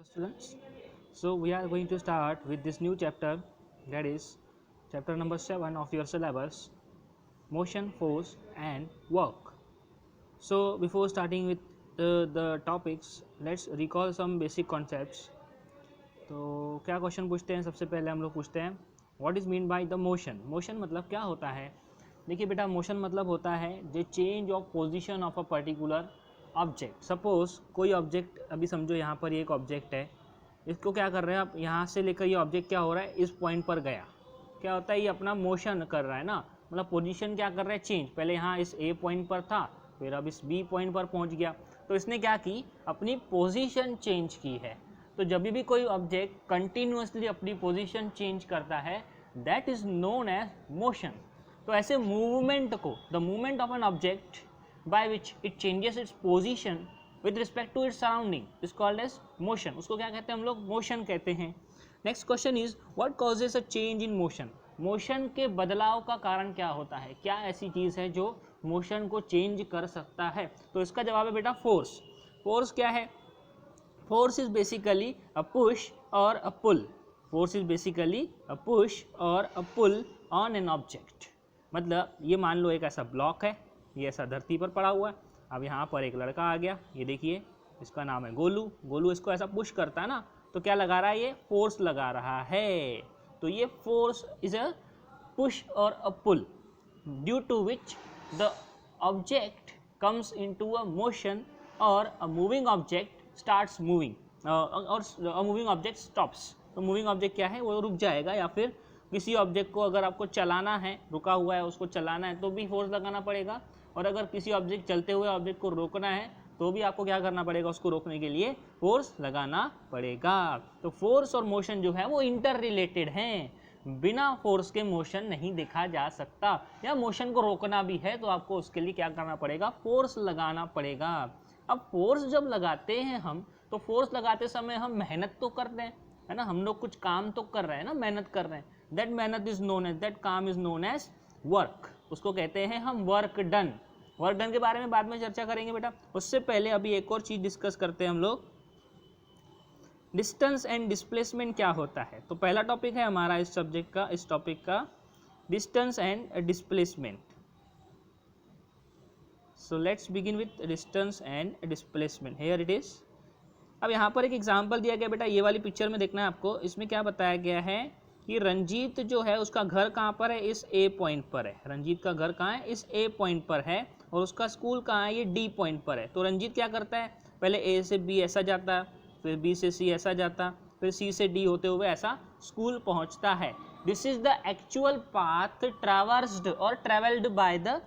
Students, so we are going to start with this new chapter, that is chapter number 7 of your syllabus, motion, force and work. So before starting with the topics, let's recall some basic concepts. तो क्या question पूछते हैं? सबसे पहले हम लोग पूछते हैं what is mean by the motion. Motion मतलब क्या होता है? देखिए बेटा, मोशन मतलब होता है the change of position of a particular object. Suppose कोई ऑब्जेक्ट, अभी समझो यहाँ पर ये एक ऑब्जेक्ट है, इसको क्या कर रहे हैं आप, यहाँ से लेकर ये ऑब्जेक्ट क्या हो रहा है, इस पॉइंट पर गया. क्या होता है, ये अपना मोशन कर रहा है ना, मतलब पोजीशन क्या कर रहा है, चेंज. पहले यहाँ इस ए पॉइंट पर था, फिर अब इस बी पॉइंट पर पहुँच गया, तो इसने क्या की, अपनी पोजीशन चेंज की है. तो जब भी कोई ऑब्जेक्ट कंटिन्यूसली अपनी पोजीशन चेंज करता है, that is known as motion. तो ऐसे मूवमेंट को, the movement of an object by which it changes its position with respect to its surrounding is called as motion. उसको क्या कहते हैं हम लोग, मोशन कहते हैं. Next question is what causes a change in motion. Motion के बदलाव का कारण क्या होता है, क्या ऐसी चीज़ है जो मोशन को चेंज कर सकता है? तो इसका जवाब है बेटा फोर्स. फोर्स क्या है? Force is basically a push or a pull. Force is basically a push or a pull on an object. मतलब ये मान लो एक ऐसा ब्लॉक है, ये ऐसा धरती पर पड़ा हुआ है. अब यहाँ पर एक लड़का आ गया, ये देखिए इसका नाम है गोलू. गोलू इसको ऐसा पुश करता है ना, तो क्या लगा रहा है, ये फोर्स लगा रहा है. तो ये फोर्स इज अ पुश और a pull due to which the object comes into a motion और a moving object starts moving और मूविंग ऑब्जेक्ट स्टॉप्स. तो मूविंग ऑब्जेक्ट क्या है, वो रुक जाएगा. या फिर किसी ऑब्जेक्ट को अगर आपको चलाना है, रुका हुआ है उसको चलाना है, तो भी फोर्स लगाना पड़ेगा. और अगर किसी ऑब्जेक्ट, चलते हुए ऑब्जेक्ट को रोकना है, तो भी आपको क्या करना पड़ेगा, उसको रोकने के लिए फोर्स लगाना पड़ेगा. तो फोर्स और मोशन जो है वो इंटर रिलेटेड हैं. बिना फोर्स के मोशन नहीं देखा जा सकता. या मोशन को रोकना भी है तो आपको उसके लिए क्या करना पड़ेगा, फोर्स लगाना पड़ेगा. अब फोर्स जब लगाते हैं हम, तो फोर्स लगाते समय हम मेहनत तो करते हैं, है ना, हम लोग कुछ काम तो कर रहे हैं ना, मेहनत कर रहे हैं. दैट मेहनत इज नोन एज, दैट काम इज नोन एज वर्क. उसको कहते हैं हम वर्क डन. वर्क डन के बारे में बाद में चर्चा करेंगे बेटा. उससे पहले अभी एक और चीज डिस्कस करते हैं हम लोग, डिस्टेंस एंड डिस्प्लेसमेंट क्या होता है. तो पहला टॉपिक है हमारा इस सब्जेक्ट का, इस टॉपिक का, distance and displacement. So let's begin with distance and displacement. Here it is. अब यहाँ पर एक एग्जाम्पल दिया गया बेटा, ये वाली पिक्चर में देखना है आपको. इसमें क्या बताया गया है कि रंजीत जो है उसका घर कहाँ पर है, इस ए पॉइंट पर है. रंजीत का घर कहाँ है, इस ए पॉइंट पर है. और उसका स्कूल कहाँ है, ये डी पॉइंट पर है. तो रंजीत क्या करता है, पहले ए से बी ऐसा जाता, फिर बी से सी ऐसा जाता, फिर सी से डी होते हुए ऐसा स्कूल पहुँचता है. This is the actual path traversed और travelled by the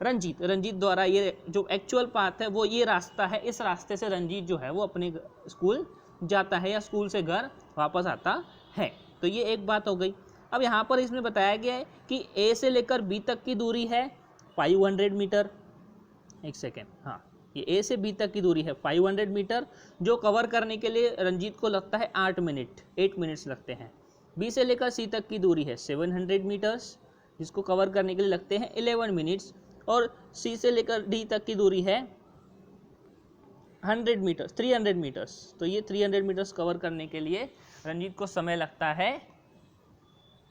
Ranjit. Ranjit द्वारा ये जो एक्चुअल पाथ है वो ये रास्ता है. इस रास्ते से रंजीत जो है वो अपने स्कूल जाता है या स्कूल से घर वापस आता है. तो ये एक बात हो गई. अब यहाँ पर इसमें बताया गया है कि ए से लेकर बी तक की दूरी है 500 मीटर. एक सेकेंड, हाँ, ये ए से बी तक की दूरी है 500 मीटर, जो कवर करने के लिए रंजीत को लगता है 8 मिनट्स लगते हैं. बी से लेकर सी तक की दूरी है 700 मीटर्स, जिसको कवर करने के लिए लगते हैं 11 मिनट्स. और सी से लेकर डी तक की दूरी है 100 मीटर्स, 300 मीटर्स. तो ये 300 मीटर्स कवर करने के लिए रंजीत को समय लगता है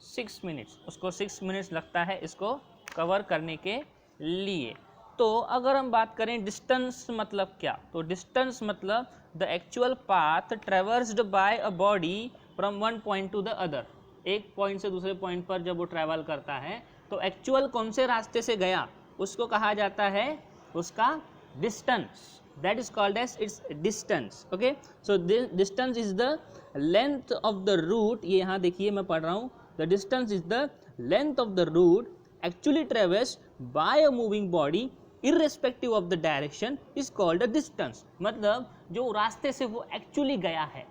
6 मिनट्स. उसको 6 मिनट्स लगता है इसको कवर करने के लिए. तो अगर हम बात करें डिस्टेंस मतलब क्या, तो डिस्टेंस मतलब the actual path traversed by a body from one point to the other. एक पॉइंट से दूसरे पॉइंट पर जब वो ट्रैवल करता है, तो एक्चुअल कौन से रास्ते से गया उसको कहा जाता है उसका distance. That is called as its distance. Okay, so distance is the length of the route. ये यहाँ देखिए मैं पढ़ रहा हूँ, the distance is the length of the route actually traversed by a moving body irrespective of the direction is called a distance. मतलब जो रास्ते से वो एक्चुअली गया है,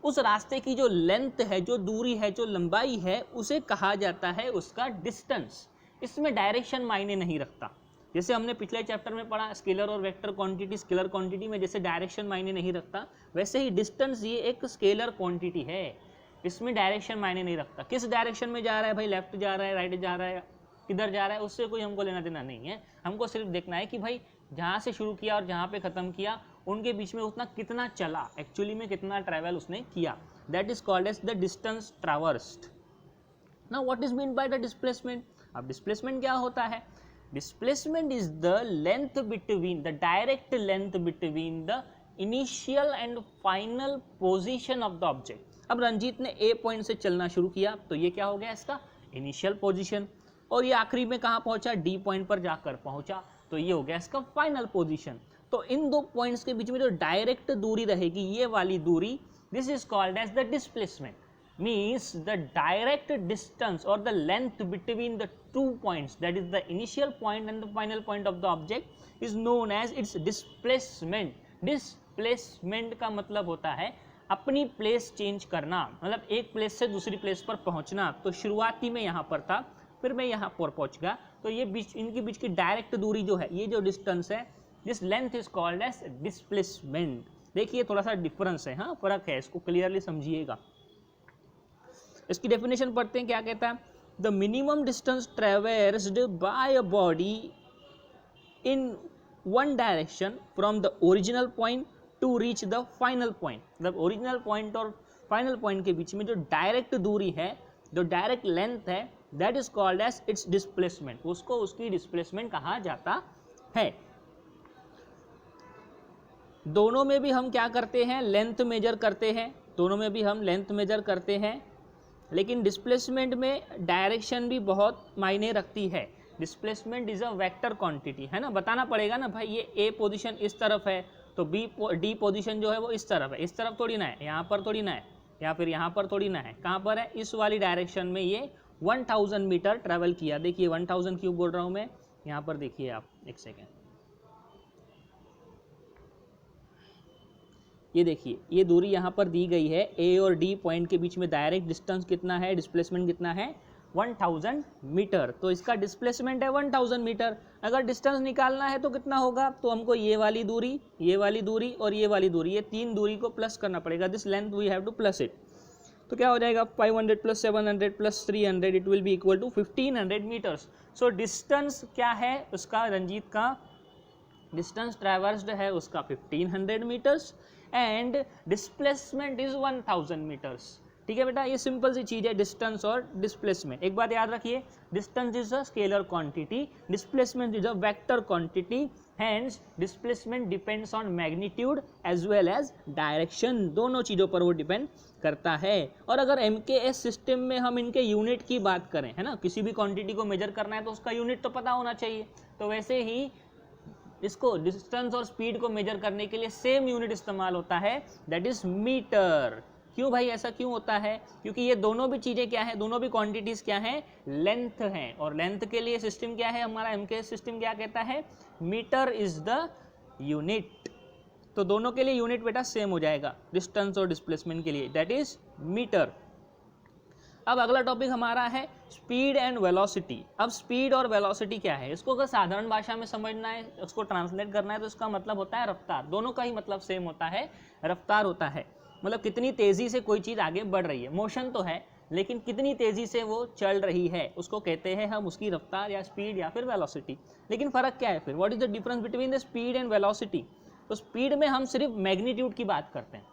उस रास्ते की जो लेंथ है, जो दूरी है, जो लंबाई है, उसे कहा जाता है उसका डिस्टेंस. इसमें डायरेक्शन मायने नहीं रखता. जैसे हमने पिछले चैप्टर में पढ़ा स्केलर और वेक्टर क्वांटिटी. स्केलर क्वांटिटी में जैसे डायरेक्शन मायने नहीं रखता, वैसे ही डिस्टेंस ये एक स्केलर क्वांटिटी है. इसमें डायरेक्शन मायने नहीं रखता. किस डायरेक्शन में जा रहा है भाई, लेफ्ट जा रहा है, राइट जा रहा है, किधर जा रहा है, उससे कोई हमको लेना देना नहीं है. हमको सिर्फ देखना है कि भाई जहाँ से शुरू किया और जहाँ पे ख़त्म किया उनके बीच में उतना कितना चला, एक्चुअली में कितना ट्रैवल उसने किया, that is called as the distance traversed. Now what is mean by the displacement? अब डिस्प्लेसमेंट क्या होता है? Displacement is the length between, the direct length between the initial and final position of the object. अब रंजीत ने ए point से चलना शुरू किया तो ये क्या हो गया इसका इनिशियल पोजीशन, और ये आखिरी में कहाँ पहुंचा, डी पॉइंट पर जाकर पहुंचा, तो ये हो गया इसका फाइनल पोजीशन। तो इन दो पॉइंट्स के बीच में जो डायरेक्ट दूरी रहेगी, ये वाली दूरी, this is called as the displacement. means the direct distance or the length between the two points, that is the initial point and the final point of the object, is known as its displacement. Displacement का मतलब होता है अपनी place change करना, मतलब एक place से दूसरी प्लेस पर पहुंचना। तो शुरुआती में यहाँ पर था, फिर मैं यहाँ पर पहुंच गया, तो ये बीच, इनके बीच की डायरेक्ट दूरी जो है, ये जो डिस्टेंस है, this length is called as displacement. देखिए थोड़ा सा डिफरेंस है, हाँ फर्क है, इसको क्लियरली समझिएगा। इसकी डेफिनेशन पढ़ते हैं, क्या कहता है, the minimum distance traversed by a body in one direction from the original point to reach the final point. मतलब ओरिजिनल पॉइंट और फाइनल पॉइंट के बीच में जो डायरेक्ट दूरी है, जो डायरेक्ट लेंथ है, that is called as its displacement. उसको उसकी डिस्प्लेसमेंट कहा जाता है। दोनों में भी हम क्या करते हैं, लेंथ मेजर करते हैं, दोनों में भी हम लेंथ मेजर करते हैं, लेकिन डिस्प्लेसमेंट में डायरेक्शन भी बहुत मायने रखती है। Displacement is a vector quantity, है ना, बताना पड़ेगा ना भाई, ये ए पोजीशन इस तरफ है तो डी पोजीशन जो है वो इस तरफ है, इस तरफ थोड़ी ना है, यहाँ पर थोड़ी ना है, या फिर यहाँ पर थोड़ी ना है, कहाँ पर है, इस वाली डायरेक्शन में ये 1000 मीटर ट्रेवल किया। देखिए 1000 क्यों बोल रहा हूँ मैं, यहाँ पर देखिए आप, एक सेकेंड, ये देखिए ये दूरी यहाँ पर दी गई है, ए और डी पॉइंट के बीच में डायरेक्ट डिस्टेंस कितना है, डिस्प्लेसमेंट कितना है, 1000 मीटर। तो इसका डिस्प्लेसमेंट है 1000 मीटर। अगर डिस्टेंस निकालना है तो कितना होगा, तो हमको ये वाली दूरी और ये वाली दूरी, ये तीन दूरी को प्लस करना पड़ेगा। This length we have to plus it. तो क्या हो जाएगा, 500 plus 700 plus 300, it will be equal to 1500 metres. So distance क्या है उसका, रंजीत का डिस्टेंस ट्रैवर्स्ड है उसका 1500 metres and displacement is 1000 metres. ठीक है बेटा, ये सिंपल सी चीज है डिस्टेंस और डिस्प्लेसमेंट। एक बात याद रखिए, distance is a scalar quantity, displacement is a vector quantity, hence displacement depends on magnitude as well as direction, दोनों चीज़ों पर वो डिपेंड करता है। और अगर MKS सिस्टम में हम इनके यूनिट की बात करें, है ना, किसी भी क्वांटिटी को मेजर करना है तो उसका यूनिट तो पता होना चाहिए, तो वैसे ही इसको डिस्टेंस और स्पीड को मेजर करने के लिए सेम यूनिट इस्तेमाल होता है, दैट इज मीटर। क्यों भाई ऐसा क्यों होता है, क्योंकि ये दोनों भी चीज़ें क्या है, दोनों भी क्वांटिटीज़ क्या हैं, लेंथ हैं, और लेंथ के लिए सिस्टम क्या है हमारा, MKS सिस्टम क्या कहता है, मीटर इज द यूनिट। तो दोनों के लिए यूनिट बेटा सेम हो जाएगा, डिस्टेंस और डिस्प्लेसमेंट के लिए, दैट इज मीटर। अब अगला टॉपिक हमारा है स्पीड एंड वेलोसिटी। अब स्पीड और वेलोसिटी क्या है, इसको अगर साधारण भाषा में समझना है, उसको ट्रांसलेट करना है, तो इसका मतलब होता है रफ्तार। दोनों का ही मतलब सेम होता है, रफ्तार होता है, मतलब कितनी तेज़ी से कोई चीज़ आगे बढ़ रही है। मोशन तो है, लेकिन कितनी तेज़ी से वो चल रही है उसको कहते हैं हम उसकी रफ्तार या स्पीड या फिर वेलोसिटी। लेकिन फ़र्क क्या है फिर, what is the difference between the speed and velocity. तो स्पीड में हम सिर्फ मैग्नीट्यूड की बात करते हैं।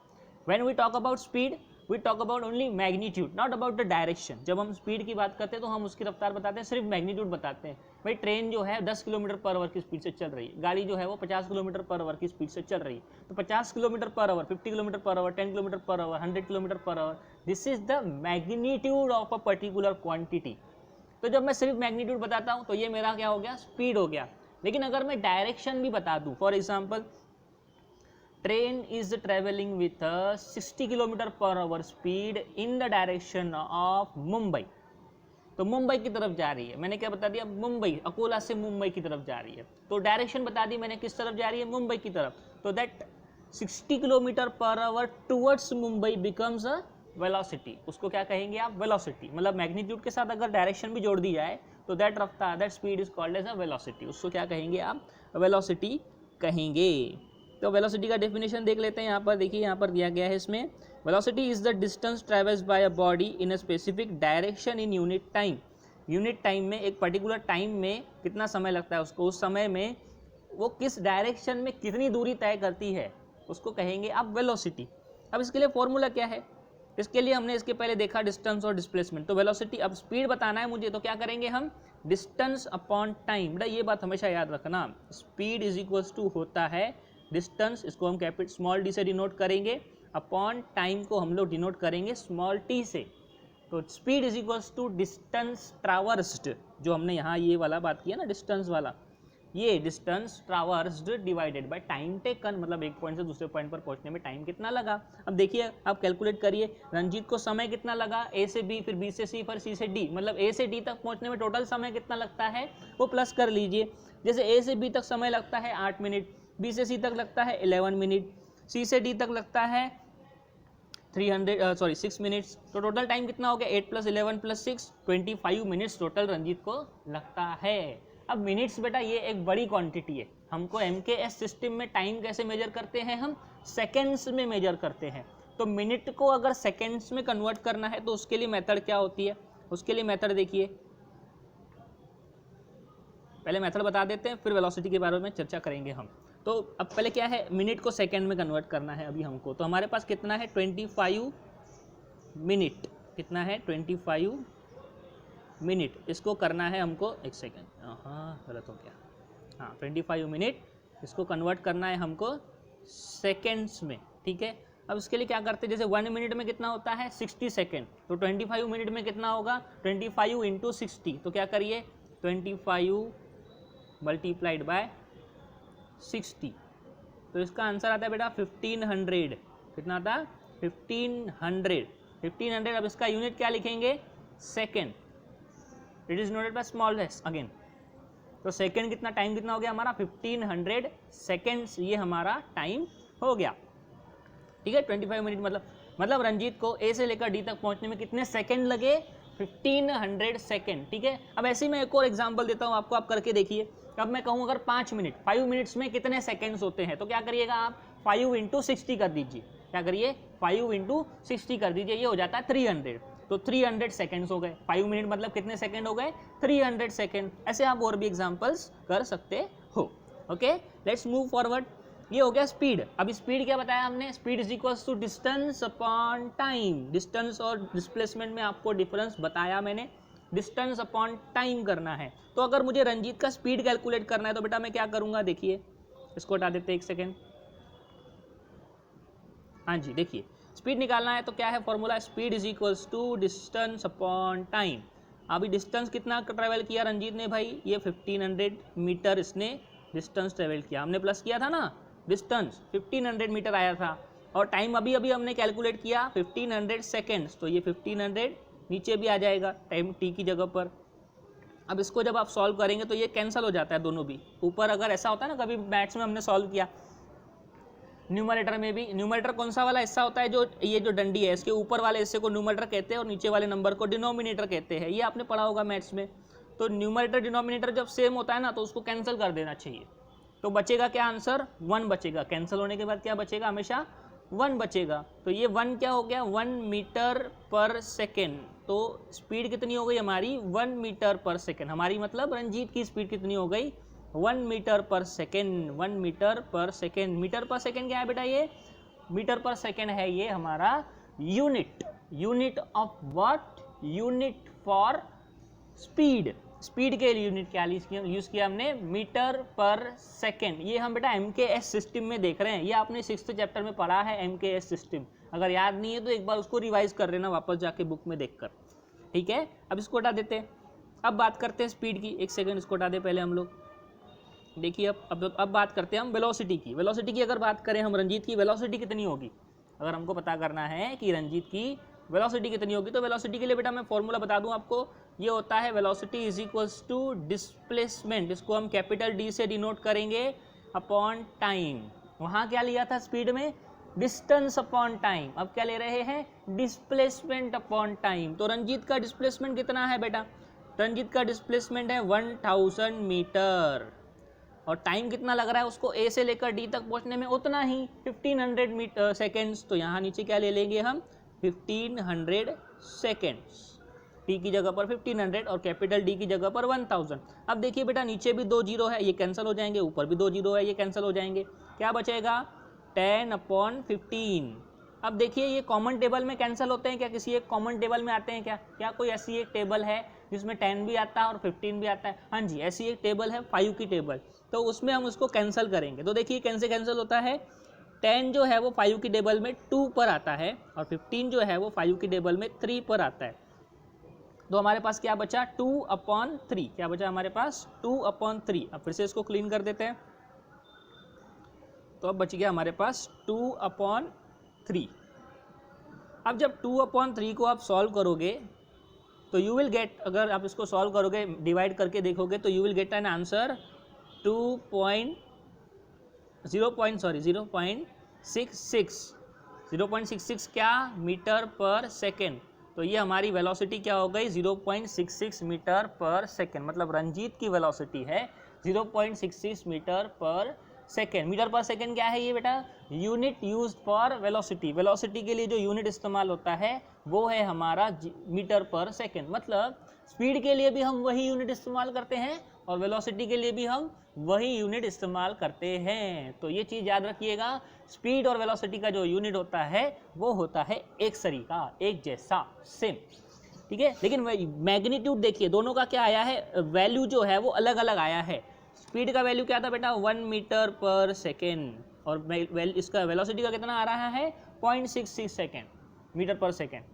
When we talk about speed we talk about only magnitude, not about the direction. जब हम स्पीड की बात करते हैं तो हम उसकी रफ्तार बताते हैं, सिर्फ मैग्नीट्यूड बताते हैं। भाई ट्रेन जो है 10 किलोमीटर पर आवर की स्पीड से चल रही है, गाड़ी जो है वो 50 किलोमीटर पर आवर की स्पीड से चल रही है, तो 50 kilometre per hour, 50 kilometre per hour, 10 kilometre per hour, 100 kilometre per hour, this is the magnitude of a particular quantity. तो जब मैं सिर्फ मैग्नीट्यूड बताता हूँ तो ये मेरा क्या हो गया, स्पीड हो गया। लेकिन अगर मैं डायरेक्शन भी बता दूँ, for example train is travelling with 60 kilometre per hour speed in the direction of Mumbai, तो मुंबई की तरफ जा रही है। मैंने क्या बता दिया, मुंबई, अकोला से मुंबई की तरफ जा रही है, तो डायरेक्शन बता दी मैंने किस तरफ जा रही है, मुंबई की तरफ। तो that 60 kilometre per hour towards Mumbai becomes a velocity. उसको क्या कहेंगे आप, वेलोसिटी। मतलब मैग्नीट्यूड के साथ अगर डायरेक्शन भी जोड़ दी जाए तो दैट रफ्तार, that speed is called as a velocity. उसको क्या कहेंगे आप, वेलोसिटी कहेंगे। तो वेलोसिटी का डेफिनेशन देख लेते हैं। यहाँ पर देखिए, यहाँ पर दिया गया है इसमें, velocity is the distance travelled by a body in a specific direction in unit time. Unit time में, एक पर्टिकुलर टाइम में कितना समय लगता है उसको, उस समय में वो किस डायरेक्शन में कितनी दूरी तय करती है, उसको कहेंगे आप वेलोसिटी। अब इसके लिए फॉर्मूला क्या है, इसके लिए हमने इसके पहले देखा डिस्टेंस और डिस्प्लेसमेंट। तो वेलोसिटी, अब स्पीड बताना है मुझे, तो क्या करेंगे हम, डिस्टेंस अपॉन टाइम। बेटा ये बात हमेशा याद रखना, स्पीड इज इक्वल्स टू होता है डिस्टेंस, इसको हम कैपिटल स्मॉल डी से डिनोट करेंगे, अपॉन टाइम को हम लोग डिनोट करेंगे स्मॉल टी से। तो speed is equals to distance traversed, जो हमने यहाँ ये वाला बात किया ना डिस्टेंस वाला, ये distance traversed divided by time taken, मतलब एक पॉइंट से दूसरे पॉइंट पर पहुंचने में टाइम कितना लगा। अब देखिए आप कैलकुलेट करिए, रंजीत को समय कितना लगा ए से बी, फिर बी से सी, फिर सी से डी, मतलब ए से डी तक पहुंचने में टोटल समय कितना लगता है वो प्लस कर लीजिए। जैसे ए से बी तक समय लगता है 8 मिनट, बी से सी तक लगता है 11 मिनट, सी से डी तक लगता है 6 मिनट्स। तो टोटल टाइम कितना हो गया, 8 + 11 + 6 25 मिनट्स टोटल रंजीत को लगता है। अब मिनट्स बेटा ये एक बड़ी क्वांटिटी है, हमको एमकेएस सिस्टम में टाइम कैसे मेजर करते हैं, हम सेकेंड्स में मेजर करते हैं। तो मिनट को अगर सेकेंड्स में कन्वर्ट करना है तो उसके लिए मेथड क्या होती है, उसके लिए मेथड देखिए, पहले मेथड बता देते हैं फिर वेलोसिटी के बारे में चर्चा करेंगे हम। तो अब पहले क्या है, मिनट को सेकेंड में कन्वर्ट करना है अभी हमको। तो हमारे पास कितना है 25 मिनट, कितना है 25 मिनट, इसको करना है हमको, एक सेकेंड, हाँ गलत हो गया, हाँ 25 मिनट, इसको कन्वर्ट करना है हमको सेकेंड्स में, ठीक है। अब इसके लिए क्या करते हैं, जैसे 1 मिनट में कितना होता है 60 सेकेंड, तो 25 मिनट में कितना होगा 25 × 60, तो क्या करिए 25 मल्टीप्लाइड बाय 60, तो इसका आंसर आता है बेटा 1500, कितना आता 1500। अब इसका यूनिट क्या लिखेंगे, second, it is noted by small S again. तो सेकेंड कितना, टाइम कितना हो गया हमारा 1500 सेकेंड्स, ये हमारा टाइम हो गया, ठीक है। 25 मिनट मतलब रंजीत को ए से लेकर डी तक पहुंचने में कितने सेकेंड लगे, 1500 सेकेंड, ठीक है। अब ऐसे ही मैं एक और एग्जांपल देता हूं आपको, आप करके देखिए। अब मैं कहूं अगर 5 मिनट, 5 मिनट्स में कितने सेकेंड्स होते हैं, तो क्या करिएगा आप 5 × 60 कर दीजिए, क्या करिए 5 × 60 कर दीजिए, ये हो जाता है 300, तो 300 सेकेंड्स हो गए। 5 मिनट मतलब कितने सेकेंड हो गए, 300 सेकेंड। ऐसे आप और भी एग्जांपल्स कर सकते हो, ओके। लेट्स मूव फॉरवर्ड, ये हो गया स्पीड। अब स्पीड क्या बताया हमने, speed is equals to distance upon time. Distance और डिस्प्लेसमेंट में आपको डिफरेंस बताया मैंने, डिस्टेंस अपॉन टाइम करना है। तो अगर मुझे रंजीत का स्पीड कैलकुलेट करना है तो बेटा मैं क्या करूंगा, देखिए इसको हटा देते हैं, एक सेकेंड, हाँ जी देखिए स्पीड निकालना है तो क्या है formula, speed is equals to distance upon time. अभी डिस्टेंस कितना ट्रेवल किया रंजीत ने भाई, ये 1500 मीटर इसने डिस्टेंस ट्रेवल किया, हमने प्लस किया था ना, डिस्टेंस 1500 मीटर आया था, और टाइम अभी अभी हमने कैलकुलेट किया 1500 सेकेंड्स, तो ये 1500 नीचे भी आ जाएगा टाइम टी की जगह पर। अब इसको जब आप सॉल्व करेंगे तो ये कैंसिल हो जाता है दोनों भी, ऊपर अगर ऐसा होता है ना, कभी मैथ्स में हमने सॉल्व किया न्यूमरेटर में भी, न्यूमरेटर कौन सा वाला हिस्सा होता है, जो ये जो डंडी है इसके ऊपर वाले हिस्से को न्यूमरेटर कहते हैं और नीचे वाले नंबर को डिनोमिनेटर कहते हैं, ये आपने पढ़ा होगा मैथ्स में। तो न्यूमरेटर डिनोमिनेटर जब सेम होता है ना तो उसको कैंसिल कर देना चाहिए, तो बचेगा क्या आंसर 1 बचेगा, कैंसिल होने के बाद क्या बचेगा, हमेशा 1 बचेगा। तो ये 1 क्या हो गया, 1 मीटर पर सेकेंड। तो स्पीड कितनी हो गई हमारी 1 मीटर पर सेकेंड, हमारी मतलब रंजीत की स्पीड कितनी हो गई 1 मीटर पर सेकेंड, 1 मीटर पर सेकेंड। मीटर पर सेकेंड क्या है बेटा, ये मीटर पर सेकेंड है, ये हमारा unit, unit of what, unit for speed. Speed के लिए यूनिट क्या यूज किया हमने, मीटर पर सेकेंड। ये हम बेटा एमकेएस सिस्टम में देख रहे हैं, ये आपने 6th चैप्टर में पढ़ा है एमकेएस सिस्टम, अगर याद नहीं है तो एक बार उसको रिवाइज कर लेना वापस जाके बुक में देखकर, ठीक है। अब इसको हटा देते हैं, अब बात करते हैं स्पीड की, एक सेकेंड इसको हटा दे पहले हम लोग, देखिए अब बात करते हैं हम वेलोसिटी की। वेलोसिटी की अगर बात करें हम, रंजीत की वेलोसिटी कितनी होगी, अगर हमको पता करना है कि रंजीत की वेलोसिटी कितनी होगी, तो वेलोसिटी के लिए बेटा मैं फॉर्मूला बता दूं आपको, ये होता है velocity is equals to displacement, इसको हम कैपिटल डी से डिनोट करेंगे अपॉन टाइम। वहाँ क्या लिया था स्पीड में, डिस्टेंस अपॉन टाइम, अब क्या ले रहे हैं, डिस्प्लेसमेंट अपॉन टाइम। तो रंजीत का डिस्प्लेसमेंट कितना है बेटा, रंजीत का डिस्प्लेसमेंट है 1000 मीटर, और टाइम कितना लग रहा है उसको ए से लेकर डी तक पहुंचने में, उतना ही 1500 सेकेंड्स। तो यहाँ नीचे क्या ले लेंगे हम 1500 सेकेंड्स, टी की जगह पर 1500 और कैपिटल डी की जगह पर 1000। अब देखिए बेटा नीचे भी 2 जीरो है, ये कैंसिल हो जाएंगे, ऊपर भी 2 जीरो है, ये कैंसिल हो जाएंगे, क्या बचेगा 10/15। अब देखिए ये कॉमन टेबल में कैंसिल होते हैं क्या, किसी एक कॉमन टेबल में आते हैं क्या, क्या कोई ऐसी एक टेबल है जिसमें 10 भी आता है और 15 भी आता है? हाँ जी, ऐसी एक टेबल है 5 की टेबल, तो उसमें हम उसको कैंसिल करेंगे। तो देखिए कैसे कैंसिल होता है, 10 जो है वो 5 की टेबल में 2 पर आता है और 15 जो है वो 5 की टेबल में 3 पर आता है। तो हमारे पास क्या बचा, 2/3। क्या बचा हमारे पास, 2/3। अब फिर से इसको क्लीन कर देते हैं, तो अब बच गया हमारे पास 2/3। अब जब 2/3 को आप सॉल्व करोगे तो यू विल गेट, अगर आप इसको सॉल्व करोगे डिवाइड करके देखोगे तो you will get an answer 0.66 क्या, मीटर पर सेकेंड। तो ये हमारी वेलोसिटी क्या हो गई, 0.66 मीटर पर सेकेंड। मतलब रंजीत की वेलोसिटी है 0.66 मीटर पर सेकेंड। मीटर पर सेकेंड क्या है ये बेटा, unit used for velocity. Velocity के लिए जो यूनिट इस्तेमाल होता है वो है हमारा मीटर पर सेकेंड। मतलब स्पीड के लिए भी हम वही यूनिट इस्तेमाल करते हैं और वेलोसिटी के लिए भी हम वही यूनिट इस्तेमाल करते हैं। तो ये चीज़ याद रखिएगा, स्पीड और वेलोसिटी का जो यूनिट होता है वो होता है एक सरी का, एक जैसा, सेम, ठीक है। लेकिन मैग्नीट्यूड देखिए दोनों का क्या आया है, वैल्यू जो है वो अलग अलग आया है। स्पीड का वैल्यू क्या था बेटा, 1 मीटर पर सेकेंड, और इसका वेलोसिटी का कितना आ रहा है, 0.66 सेकेंड, मीटर पर सेकेंड।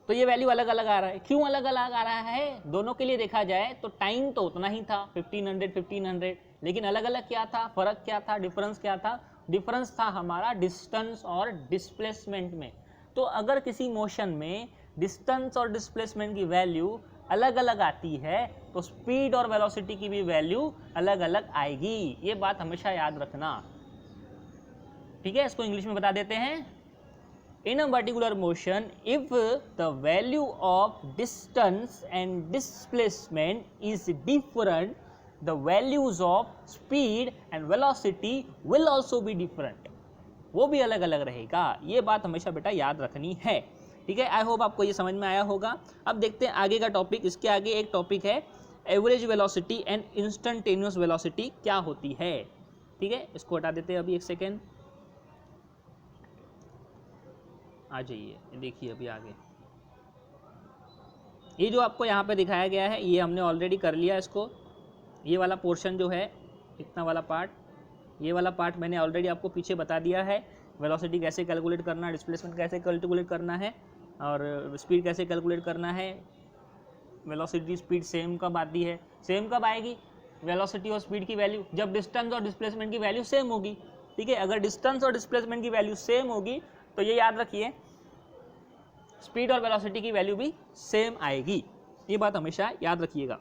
तो ये वैल्यू अलग अलग आ रहा है। क्यों अलग अलग आ रहा है, दोनों के लिए देखा जाए तो टाइम तो उतना ही था 1500, लेकिन अलग अलग क्या था, फर्क क्या था, डिफरेंस क्या था, डिफरेंस था हमारा डिस्टेंस और डिस्प्लेसमेंट में। तो अगर किसी मोशन में डिस्टेंस और डिस्प्लेसमेंट की वैल्यू अलग अलग आती है तो स्पीड और वेलोसिटी की भी वैल्यू अलग अलग आएगी। ये बात हमेशा याद रखना, ठीक है। इसको इंग्लिश में बता देते हैं, in a particular motion if the value of distance and displacement is different, the values of speed and velocity will also be different। वो भी अलग अलग रहेगा, ये बात हमेशा बेटा याद रखनी है, ठीक है। आई होप आपको ये समझ में आया होगा। अब देखते हैं आगे का टॉपिक। इसके आगे एक टॉपिक है average velocity and instantaneous velocity क्या होती है, ठीक है। इसको हटा देते हैं अभी, एक सेकेंड, आ जाइए, देखिए अभी आगे ये जो आपको यहाँ पे दिखाया गया है ये हमने ऑलरेडी कर लिया इसको। ये वाला पोर्शन जो है, इतना वाला पार्ट, ये वाला पार्ट मैंने ऑलरेडी आपको पीछे बता दिया है। वेलोसिटी कैसे कैलकुलेट करना है, डिस्प्लेसमेंट कैसे कैलकुलेट करना है और स्पीड कैसे कैलकुलेट करना है। वेलोसिटी स्पीड सेम कब आती है, सेम कब आएगी वेलोसिटी और स्पीड की वैल्यू, जब डिस्टेंस और डिस्प्लेसमेंट की वैल्यू सेम होगी, ठीक है। अगर डिस्टेंस और डिस्प्लेसमेंट की वैल्यू सेम होगी तो ये याद रखिए स्पीड और वेलोसिटी की वैल्यू भी सेम आएगी, ये बात हमेशा याद रखिएगा।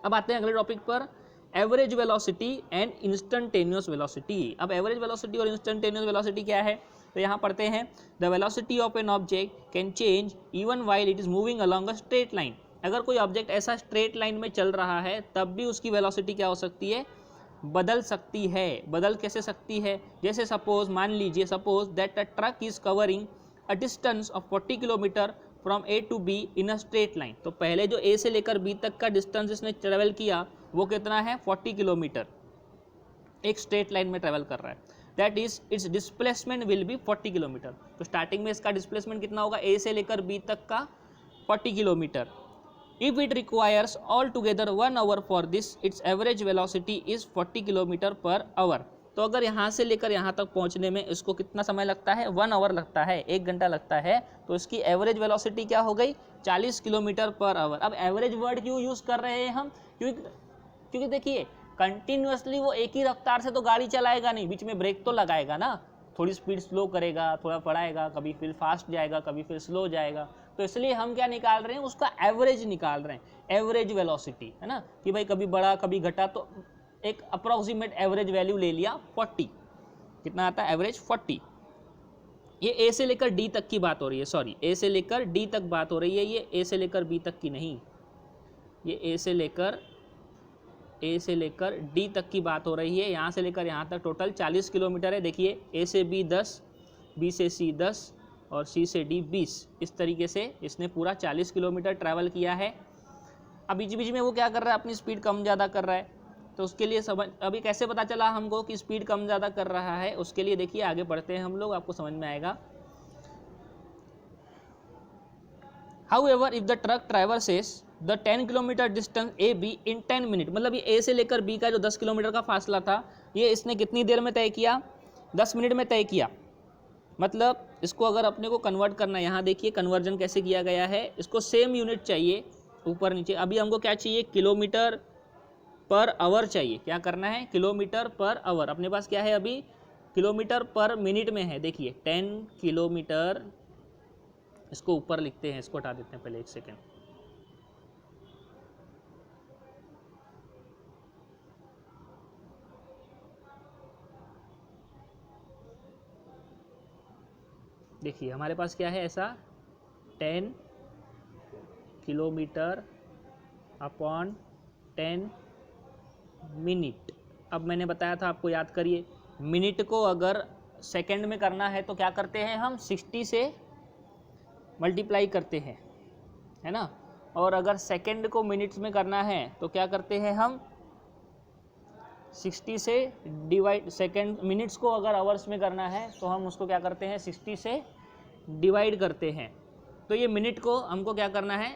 अब आते हैं अगले टॉपिक पर, average velocity and instantaneous velocity. अब एवरेज वेलोसिटी और इंस्टेंटेनियस वेलोसिटी क्या है, तो यहाँ पढ़ते हैं, the velocity of an object can change even while it is moving along a straight line. अगर कोई ऑब्जेक्ट ऐसा स्ट्रेट लाइन में चल रहा है तब भी उसकी वेलोसिटी क्या हो सकती है, बदल सकती है। बदल कैसे सकती है, जैसे सपोज मान लीजिए, suppose that a truck is covering a distance of 40 kilometre from A to B in a straight line. तो पहले जो ए से लेकर बी तक का डिस्टेंस इसने ट्रेवल किया वो कितना है, 40 किलोमीटर, एक स्ट्रेट लाइन में ट्रेवल कर रहा है। That is it's displacement will be 40 kilometre. तो स्टार्टिंग में इसका डिस्प्लेसमेंट कितना होगा, ए से लेकर बी तक का 40 kilometre. If it requires altogether 1 hour for this, its average velocity is 40 kilometre per hour. तो अगर यहाँ से लेकर यहाँ तक पहुँचने में इसको कितना समय लगता है, 1 आवर लगता है, 1 घंटा लगता है। तो इसकी एवरेज वेलोसिटी क्या हो गई, 40 किलोमीटर पर आवर। अब एवरेज वर्ड क्यों यूज़ कर रहे हैं हम, क्योंकि देखिए कंटिन्यूसली वो एक ही रफ्तार से तो गाड़ी चलाएगा नहीं, बीच में ब्रेक तो लगाएगा ना, थोड़ी स्पीड स्लो करेगा, थोड़ा बढ़ाएगा, कभी फिर फास्ट जाएगा, कभी फिर स्लो जाएगा। तो इसलिए हम क्या निकाल रहे हैं, उसका एवरेज निकाल रहे हैं, एवरेज वेलोसिटी, है ना, कि भाई कभी बढ़ा कभी घटा, तो एक अप्रोक्सीमेट एवरेज वैल्यू ले लिया 40। कितना आता है एवरेज, 40। ये ए से लेकर डी तक की बात हो रही है, सॉरी ए से लेकर डी तक बात हो रही है, ये ए से लेकर बी तक की नहीं, ये ए से लेकर डी तक की बात हो रही है। यहाँ से लेकर यहाँ तक टोटल 40 किलोमीटर है। देखिए ए से बी 10, बी से सी 10 और सी से डी 20। इस तरीके से इसने पूरा 40 किलोमीटर ट्रैवल किया है। अब बीच बीच में वो क्या कर रहा है, अपनी स्पीड कम ज़्यादा कर रहा है। तो उसके लिए समझ, अभी कैसे पता चला हमको कि स्पीड कम ज़्यादा कर रहा है, उसके लिए देखिए आगे बढ़ते हैं हम लोग, आपको समझ में आएगा। However, if the truck traverses the 10 kilometre distance A be in 10 minute, मतलब ये ए से लेकर बी का जो 10 किलोमीटर का फासला था, ये इसने कितनी देर में तय किया? 10 मिनट में तय किया। मतलब इसको अगर अपने को कन्वर्ट करना है, यहाँ देखिए कन्वर्जन कैसे किया गया है, इसको सेम यूनिट चाहिए ऊपर नीचे। अभी हमको क्या चाहिए? किलोमीटर पर आवर चाहिए। क्या करना है? Kilometre per hour. अपने पास क्या है अभी? किलोमीटर पर मिनट में है। देखिए 10 किलोमीटर, इसको ऊपर लिखते हैं, इसको हटा देते हैं पहले, एक सेकेंड। देखिए हमारे पास क्या है ऐसा, 10 किलोमीटर अपॉन 10 मिनट। अब मैंने बताया था आपको, याद करिए, मिनट को अगर सेकंड में करना है तो क्या करते हैं हम? 60 से मल्टीप्लाई करते हैं, है ना। और अगर सेकंड को मिनट्स में करना है तो क्या करते हैं हम? 60 से डिवाइड, सेकंड मिनट्स को अगर आवर्स में करना है तो हम उसको क्या करते हैं? 60 से डिवाइड करते हैं। तो ये मिनट को हमको क्या करना है?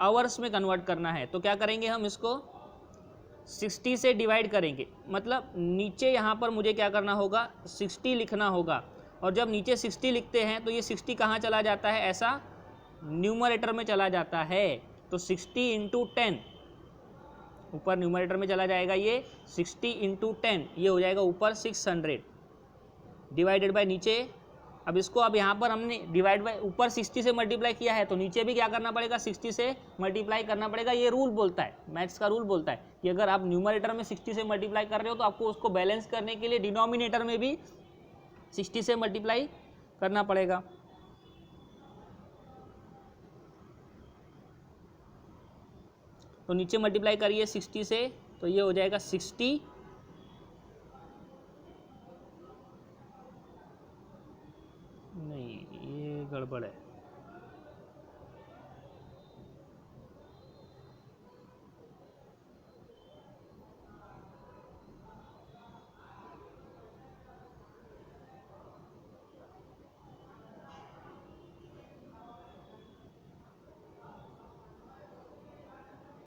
आवर्स में कन्वर्ट करना है। तो क्या करेंगे हम? इसको 60 से डिवाइड करेंगे। मतलब नीचे यहाँ पर मुझे क्या करना होगा? 60 लिखना होगा। और जब नीचे 60 लिखते हैं तो ये 60 कहाँ चला जाता है? ऐसा न्यूमरेटर में चला जाता है। तो 60 इंटू 10 ऊपर न्यूमरेटर में चला जाएगा, ये 60 इंटू 10, ये हो जाएगा ऊपर 600 डिवाइडेड बाय नीचे। अब इसको, अब यहाँ पर हमने डिवाइड बाय, ऊपर 60 से मल्टीप्लाई किया है तो नीचे भी क्या करना पड़ेगा? 60 से मल्टीप्लाई करना पड़ेगा। ये रूल बोलता है, मैथ्स का रूल बोलता है कि अगर आप न्यूमरेटर में 60 से मल्टीप्लाई कर रहे हो तो आपको उसको बैलेंस करने के लिए डिनोमिनेटर में भी 60 से मल्टीप्लाई करना पड़ेगा। तो नीचे मल्टीप्लाई करिए 60 से, तो ये हो जाएगा 60, नहीं ये गड़बड़ है,